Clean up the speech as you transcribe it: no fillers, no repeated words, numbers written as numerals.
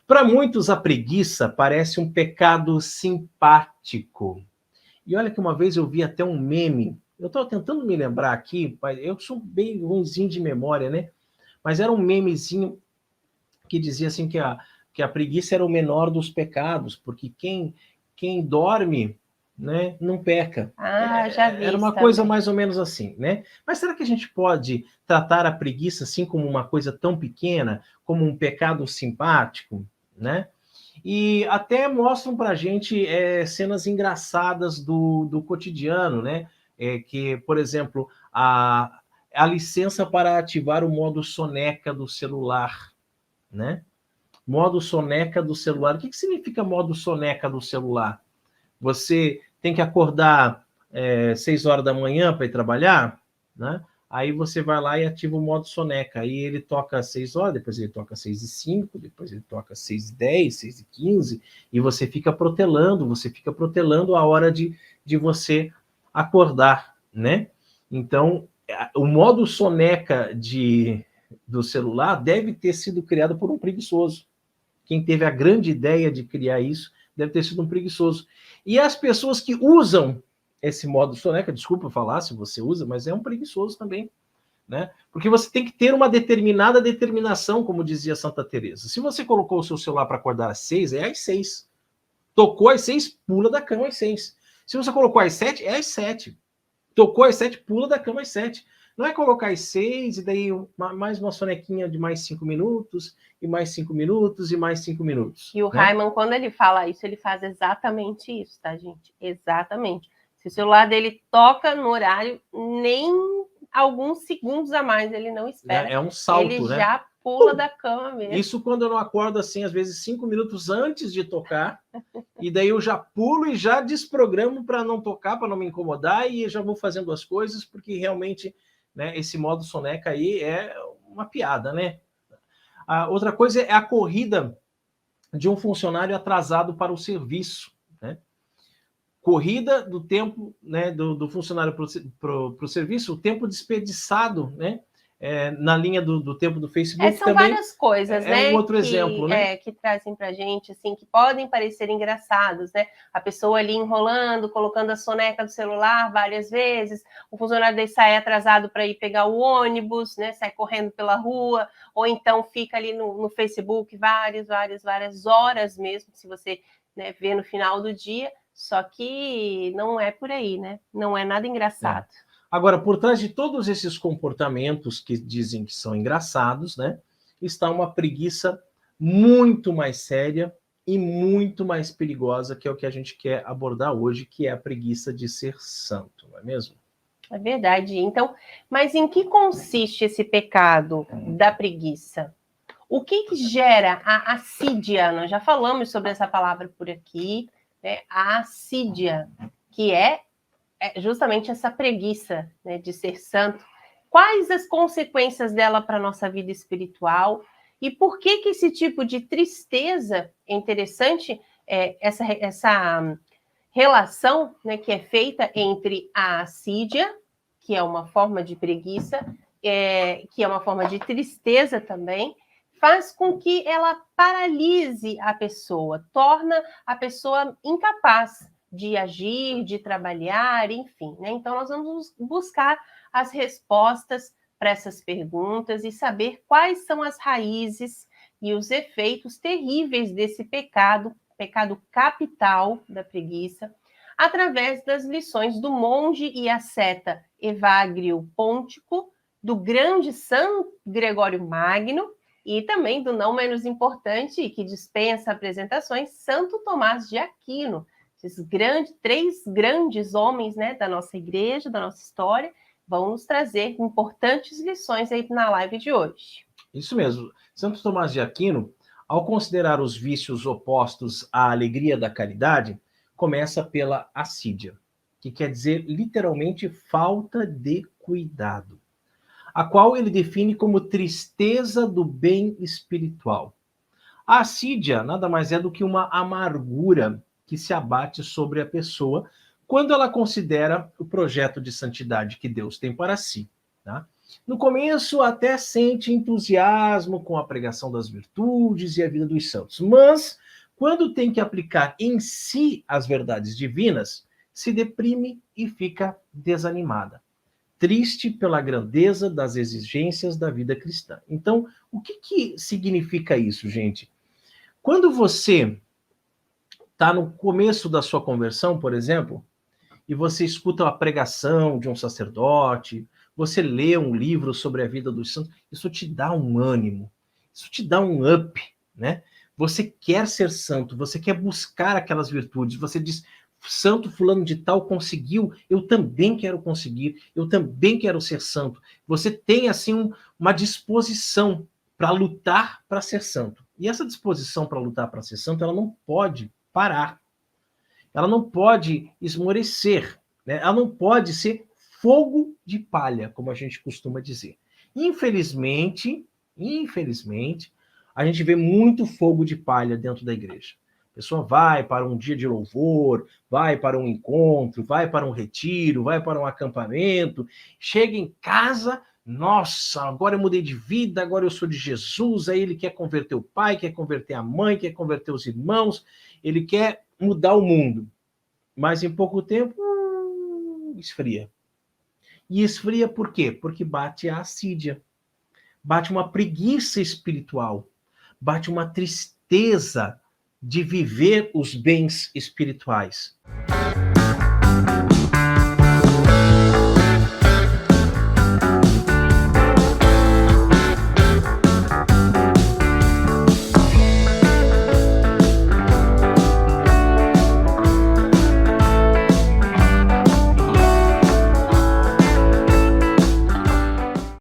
Para muitos, a preguiça parece um pecado simpático. E olha que uma vez eu vi até um meme, eu estou tentando me lembrar aqui, eu sou bem ruimzinho de memória, né? Mas era um memezinho que dizia assim que a preguiça era o menor dos pecados, porque quem dorme, né, não peca. Já vi Era uma isso coisa também. mais ou menos assim, né? Mas será que a gente pode tratar a preguiça assim como uma coisa tão pequena, como um pecado simpático, né? E até mostram para a gente cenas engraçadas do cotidiano, né? Que, por exemplo, a licença para ativar o modo soneca do celular, né? Modo soneca do celular. O que significa modo soneca do celular? Você tem que acordar 6 horas da manhã para ir trabalhar, né? Aí você vai lá e ativa o modo soneca. Aí ele toca às 6 horas, depois ele toca às 6h05, depois ele toca às 6h10, 6h15, e você fica protelando a hora de você acordar, né? Então, o modo soneca do celular deve ter sido criado por um preguiçoso. Quem teve a grande ideia de criar isso deve ter sido um preguiçoso. E as pessoas que usam esse modo soneca, desculpa falar se você usa, mas é um preguiçoso também, né? Porque você tem que ter uma determinada determinação, como dizia Santa Teresa. Se você colocou o seu celular para acordar às 6, é às 6. Tocou às 6, pula da cama às 6. Se você colocou às 7, é às 7. Tocou às 7, pula da cama às 7. Não é colocar às 6 e daí mais uma sonequinha de mais 5 minutos, e mais 5 minutos, e mais 5 minutos. E o Raiman, quando ele fala isso, ele faz exatamente isso, tá, gente? Exatamente. Se o celular dele toca no horário, nem alguns segundos a mais ele não espera. É um salto, ele né? Já pula da cama mesmo. Isso quando eu não acordo assim, às vezes 5 minutos antes de tocar, e daí eu já pulo e já desprogramo para não tocar, para não me incomodar, e já vou fazendo as coisas, porque realmente, né, esse modo soneca aí é uma piada, né? A outra coisa é a corrida de um funcionário atrasado para o serviço, né? Corrida do tempo, né, do funcionário para o serviço, o tempo desperdiçado, né? Na linha do tempo do Facebook são também. Várias coisas, né? Um outro exemplo, né? Que trazem para a gente, assim, que podem parecer engraçados, né? A pessoa ali enrolando, colocando a soneca do celular várias vezes, o funcionário daí sai atrasado para ir pegar o ônibus, né? Sai correndo pela rua, ou então fica ali no Facebook várias horas mesmo, se você, né, vê no final do dia, só que não é por aí, né? Não é nada engraçado. Agora, por trás de todos esses comportamentos que dizem que são engraçados, né, está uma preguiça muito mais séria e muito mais perigosa, que é o que a gente quer abordar hoje, que é a preguiça de ser santo, não é mesmo? É verdade. Então, mas em que consiste esse pecado da preguiça? O que gera a assídia? Nós já falamos sobre essa palavra por aqui, né? A assídia, que é justamente essa preguiça, né, de ser santo. Quais as consequências dela para a nossa vida espiritual? E por que esse tipo de tristeza é interessante, essa relação, né, que é feita entre a assídia, que é uma forma de preguiça, que é uma forma de tristeza também, faz com que ela paralise a pessoa, torna a pessoa incapaz de agir, de trabalhar, enfim, né? Então, nós vamos buscar as respostas para essas perguntas e saber quais são as raízes e os efeitos terríveis desse pecado capital da preguiça, através das lições do monge e asceta Evagrio Pontico, do grande São Gregório Magno, e também do não menos importante e que dispensa apresentações, Santo Tomás de Aquino. Esses três grandes homens, né, da nossa igreja, da nossa história, vão nos trazer importantes lições aí na live de hoje. Isso mesmo. Santo Tomás de Aquino, ao considerar os vícios opostos à alegria da caridade, começa pela assídia, que quer dizer literalmente falta de cuidado, a qual ele define como tristeza do bem espiritual. A assídia nada mais é do que uma amargura que se abate sobre a pessoa quando ela considera o projeto de santidade que Deus tem para si. Tá? No começo até sente entusiasmo com a pregação das virtudes e a vida dos santos, mas quando tem que aplicar em si as verdades divinas, se deprime e fica desanimada, triste pela grandeza das exigências da vida cristã. Então, o que significa isso, gente? Quando você está no começo da sua conversão, por exemplo, e você escuta a pregação de um sacerdote, você lê um livro sobre a vida dos santos, isso te dá um ânimo, isso te dá um up, né? Você quer ser santo, você quer buscar aquelas virtudes, você diz, santo fulano de tal conseguiu, eu também quero conseguir, eu também quero ser santo. Você tem, assim, uma disposição para lutar para ser santo. E essa disposição para lutar para ser santo, ela não pode parar. Ela não pode esmorecer, né? Ela não pode ser fogo de palha, como a gente costuma dizer. Infelizmente, a gente vê muito fogo de palha dentro da igreja. A pessoa vai para um dia de louvor, vai para um encontro, vai para um retiro, vai para um acampamento, chega em casa, nossa, agora eu mudei de vida, agora eu sou de Jesus, aí ele quer converter o pai, quer converter a mãe, quer converter os irmãos, ele quer mudar o mundo. Mas em pouco tempo, esfria. E esfria por quê? Porque bate a assídia, bate uma preguiça espiritual, bate uma tristeza de viver os bens espirituais.